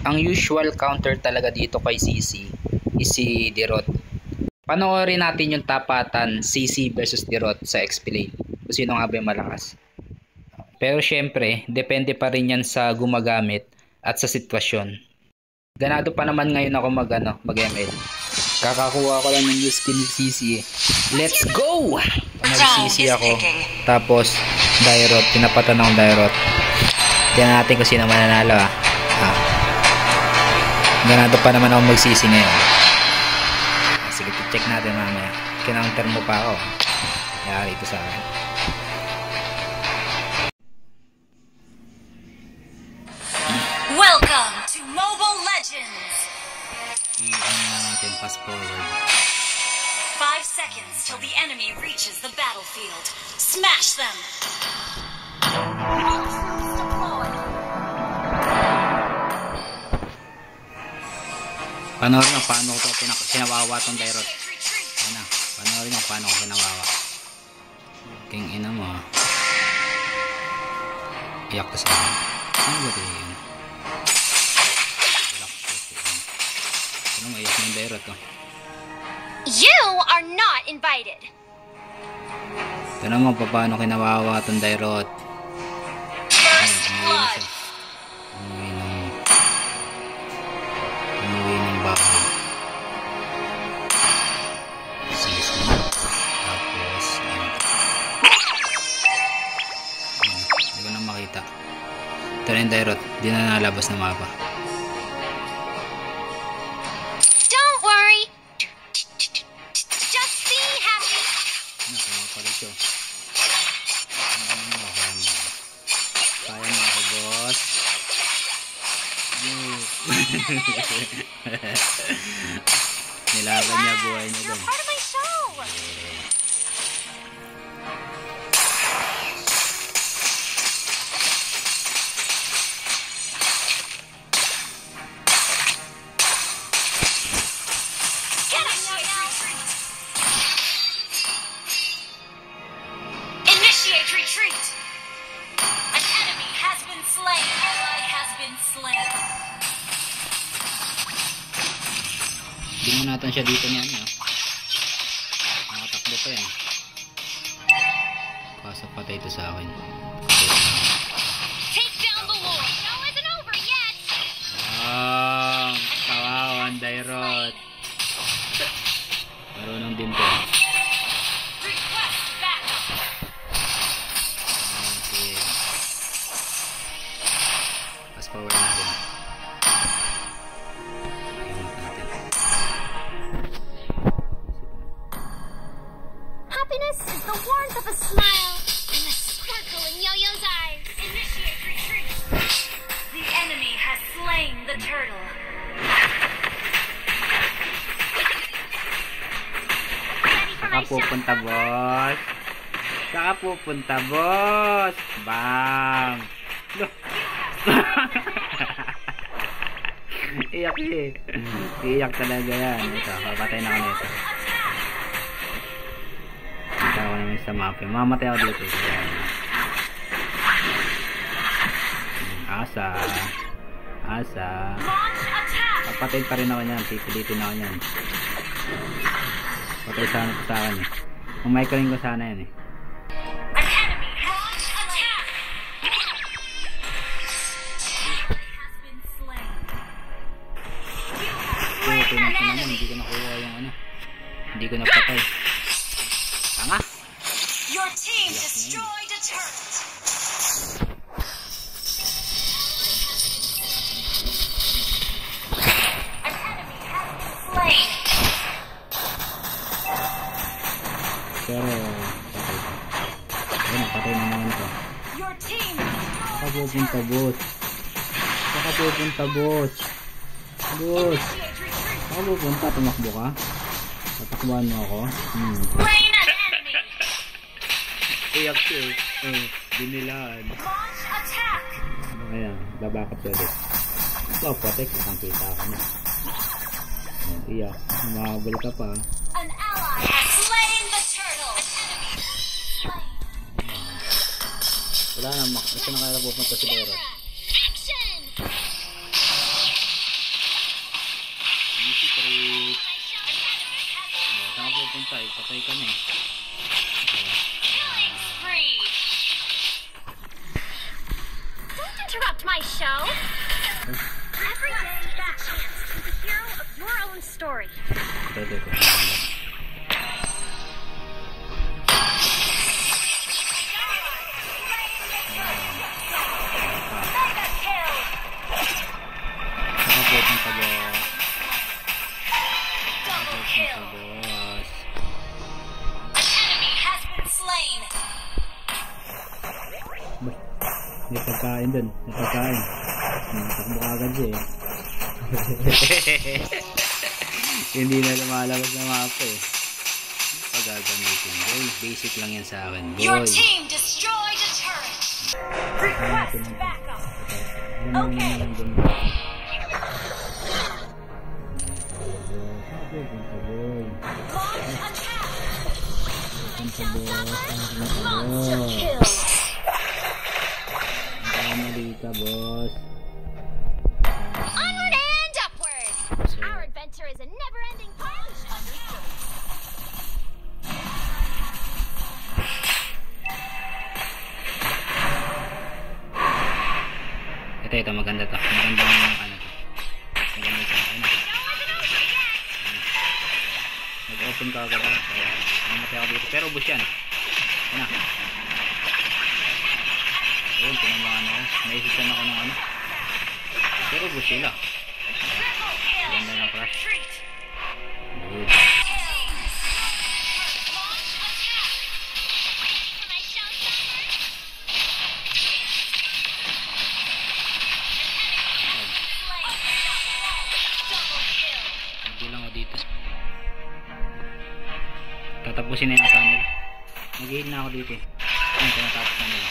Ang usual counter talaga dito kay CC is si Dirot. Panoorin natin yung tapatan CC versus Dirot sa XP lane. Kung sino nga ba yung malakas. Pero syempre, depende pa rin yan sa gumagamit at sa sitwasyon. Ganado pa naman ngayon ako mag-ML. Kakakuha ko lang ng new skin ni CC. Let's go! Mag-CC ako. Tapos, Dirot. Pinapatan akong Dirot. Tignan natin kung sino mananalo Ganado pa naman ako mag-CC ngayon. Sige, check natin mamaya. Kinounter mo pa ako. Yari ito sa akin. Welcome to Mobile Legends! I-ano natin, fast forward. 5 seconds till the enemy reaches the battlefield. Smash them! All troops deployed! Panoorin mo paano ko kinawawa tong Dirot. Ano? Panoorin mo paano ko kinawawa. King ina mo Iyak ka sa akin. Ano ba ito yun? Ano mo, iyak mo yung Dirot You are not invited! Ito naman paano kinawawa tong Dirot. First blood! Umuwi ng bahay. Tapos hindi ko na makita. Ito na yung Dirot. Hindi na nalabas na mapa. Don't worry! Just be happy! Nakapalit siya. Kaya mo ako, boss. Nilaban niya buhay niya doon. Part of my show! Initiate retreat! An enemy has been slain! Ally has been slain! Hindi mo natin siya dito niyan. Nakatakbo pa yan. Kaso patay ito sa akin. Take down the wall! Show isn't over yet! Kawawan Dirot. Marunong din to. Request backup! Okay. Fast forward natin. Happiness is the warmth of a smile and the sparkle in Yo-Yo's eyes. Initiate retreat. The enemy has slain the turtle. Ready for Saka my pupunta, boss. Saka pupunta, boss. Bang. Iyak eh. Iyak talaga yan. Ito, papatay na kami ito. Ito ako naman sa mapya. Mamatay ako dito. Asa. Asa. Papatay pa rin ako yan. Pipilitin ako yan. Patay sana ko sa akin eh. Kung may kaling ko sana yan eh. An enemy launch attack. Has been slain. You have slain an enemy. Hindi ko nakuha yung ano. Hindi ko napatay. Tanga! Your team destroyed a turret. An enemy has been slain. Pero ayun, patay na naman to. Your team Saka destroyed a pupunta, turret. boss. Saka pupunta, boss. Boss. Initiate retreat. Saka pupunta, tumakbo ka. Tatakbuhan mo ako. Slain an enemy. Iyak siya eh. Binilaan. Launch attack. Ayan, babakap siya ulit. Wow, protect. Isang kita ako na. Ayan, iyak. Mahabol ka pa. An ally has slain the turtle. An enemy slain. Wala na, kasi nakakabot na to si Dirot. Action! pupunta eh. Patay ka na eh. Killing spree. Don't interrupt my show. Every day is a chance to be the hero of your own story. Pwede ko. Mega kill. Nakabutin pa boss. Double kill. Boss. An enemy has been slain. May pagkain dun. May pagkain. Takbo agad siya eh. Hindi na lumalabas na mapa eh. Pagagamitin boy. Basic lang yan sa akin boy. Your team destroyed a turret. Request backup. Okay. Launch attack. Shall suffer. Monster kill. Malita boss. Onward and upward. Our adventure is a never-ending challenge. Understood. Ito maganda to. Magandang ano to. Maganda to. Ano? Nag-open ka agad ako. Namatay ako dito. Pero ubos yan. Ano? Ayun, tinamaan ako. Naisisan ako ng ano. Pero ubos sila. Ganda ng crash. Good. Hindi lang ako dito. Tatapusin na yung tunnel. Nag-heal na ako dito eh. Ayun, tinatapos na nila.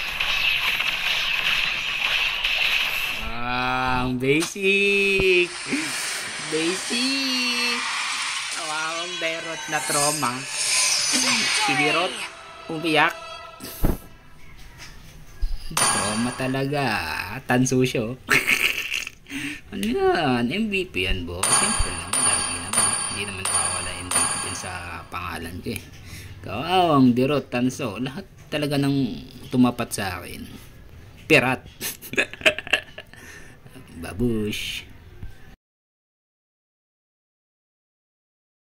Ang basic! Basic! Awawang Derot na trauma. Si Derot umiyak. Trauma talaga. Tansusyo. Ano yan? MVP yan bo. Siyempre naman. Lagi naman. Hindi naman nakawala MVP din sa pangalan ko eh. Kawawang Derot, Tanso. Lahat talaga ng tumapat sa akin. Pirat. Babush.